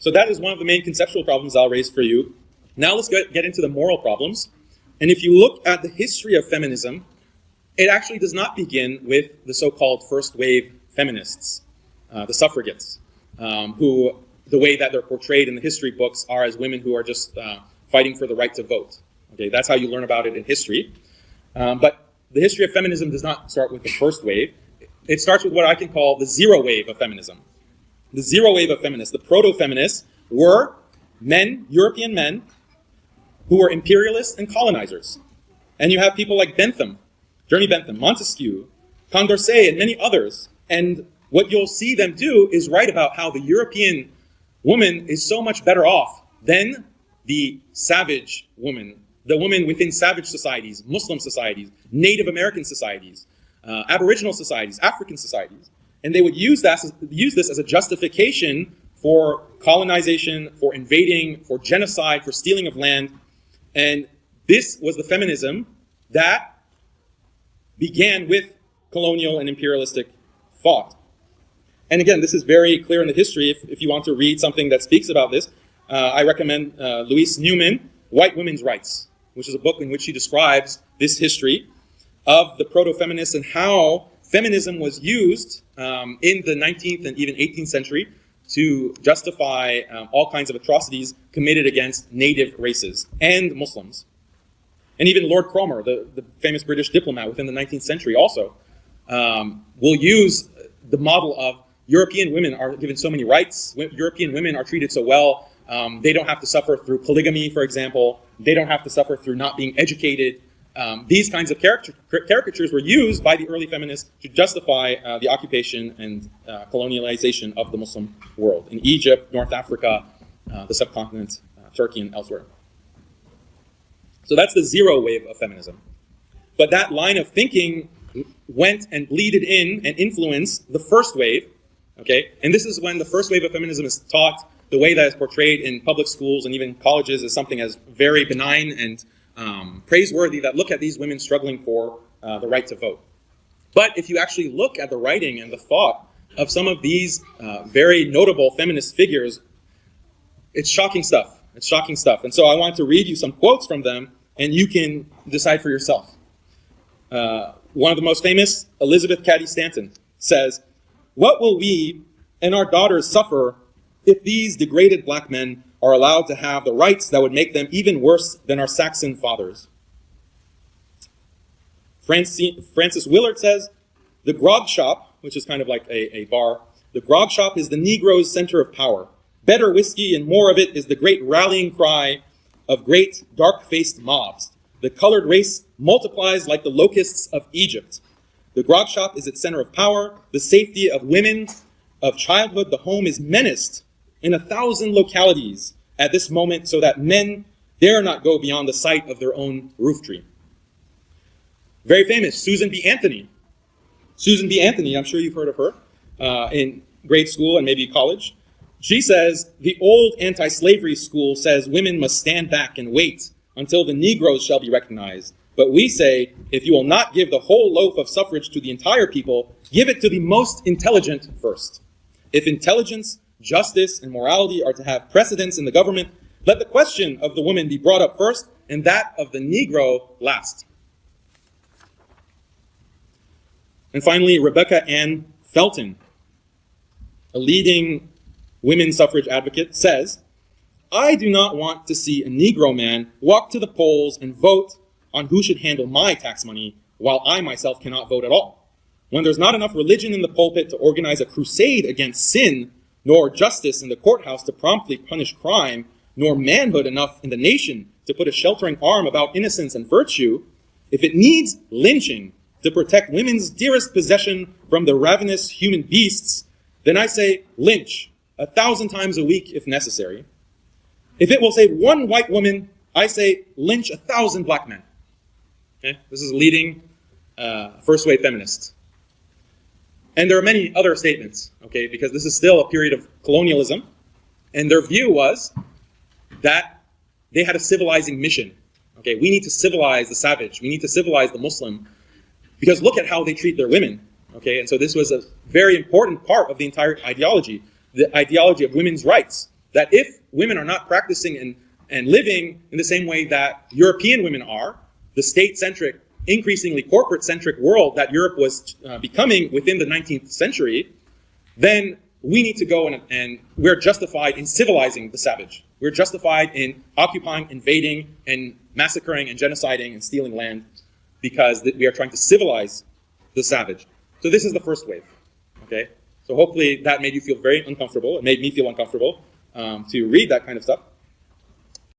So that is one of the main conceptual problems I'll raise for you. Now let's get into the moral problems. And if you look at the history of feminism, it actually does not begin with the so-called first wave feminists, the suffragettes, who the way that they're portrayed in the history books are as women who are just fighting for the right to vote. Okay, that's how you learn about it in history. But the history of feminism does not start with the first wave. It starts with what I can call the zero wave of feminism. The zero wave of feminists, the proto-feminists, were men, European men, who were imperialists and colonizers. And you have people like Bentham, Jeremy Bentham, Montesquieu, Condorcet, and many others. And what you'll see them do is write about how the European woman is so much better off than the savage woman, the woman within savage societies, Muslim societies, Native American societies, Aboriginal societies, African societies. And they would use this as a justification for colonization, for invading, for genocide, for stealing of land. And this was the feminism that began with colonial and imperialistic thought. And again, this is very clear in the history. If you want to read something that speaks about this, I recommend Louise Newman, White Women's Rights, which is a book in which she describes this history of the proto-feminists and how feminism was used in the 19th and even 18th century to justify all kinds of atrocities committed against native races and Muslims. And even Lord Cromer, the famous British diplomat within the 19th century also, will use the model of European women are given so many rights, European women are treated so well, they don't have to suffer through polygamy, for example, they don't have to suffer through not being educated. These kinds of caricatures were used by the early feminists to justify the occupation and colonialization of the Muslim world in Egypt, North Africa, the subcontinent, Turkey, and elsewhere. So that's the zero wave of feminism. But that line of thinking went and bleeded in and influenced the first wave, okay? And this is when the first wave of feminism is taught. The way that is portrayed in public schools and even colleges is something as very benign and praiseworthy, that look at these women struggling for the right to vote. But if you actually look at the writing and the thought of some of these very notable feminist figures, it's shocking stuff. It's shocking stuff. And so I want to read you some quotes from them, and you can decide for yourself. One of the most famous, Elizabeth Cady Stanton, says, "What will we and our daughters suffer if these degraded black men are allowed to have the rights that would make them even worse than our Saxon fathers?" Francis Willard says, "The grog shop," which is kind of like a bar, "the grog shop is the Negro's center of power. Better whiskey and more of it is the great rallying cry of great dark-faced mobs. The colored race multiplies like the locusts of Egypt. The grog shop is its center of power. The safety of women, of childhood, the home is menaced in 1,000 localities at this moment so that men dare not go beyond the sight of their own roof tree." Very famous, Susan B. Anthony. Susan B. Anthony, I'm sure you've heard of her in grade school and maybe college. She says, "The old anti-slavery school says women must stand back and wait until the Negroes shall be recognized. But we say, if you will not give the whole loaf of suffrage to the entire people, give it to the most intelligent first. If intelligence, justice, and morality are to have precedence in the government, let the question of the woman be brought up first, and that of the Negro last." And finally, Rebecca Ann Felton, a leading women's suffrage advocate, says, "I do not want to see a Negro man walk to the polls and vote on who should handle my tax money, while I myself cannot vote at all. When there's not enough religion in the pulpit to organize a crusade against sin, nor justice in the courthouse to promptly punish crime, nor manhood enough in the nation to put a sheltering arm about innocence and virtue, if it needs lynching to protect women's dearest possession from the ravenous human beasts, then I say lynch 1,000 times a week if necessary. If it will save one white woman, I say lynch 1,000 black men." Okay? This is a leading first-wave feminist. And there are many other statements, okay, because this is still a period of colonialism, and their view was that they had a civilizing mission. Okay, we need to civilize the savage. We need to civilize the Muslim, because look at how they treat their women. Okay, and so this was a very important part of the entire ideology, the ideology of women's rights. that if women are not practicing and living in the same way that European women are, the state-centric, increasingly corporate-centric world that Europe was becoming within the 19th century, then we need to go and we're justified in civilizing the savage. We're justified in occupying, invading, and massacring and genociding and stealing land because we are trying to civilize the savage. So this is the first wave, okay? So hopefully that made you feel very uncomfortable. It made me feel uncomfortable to read that kind of stuff.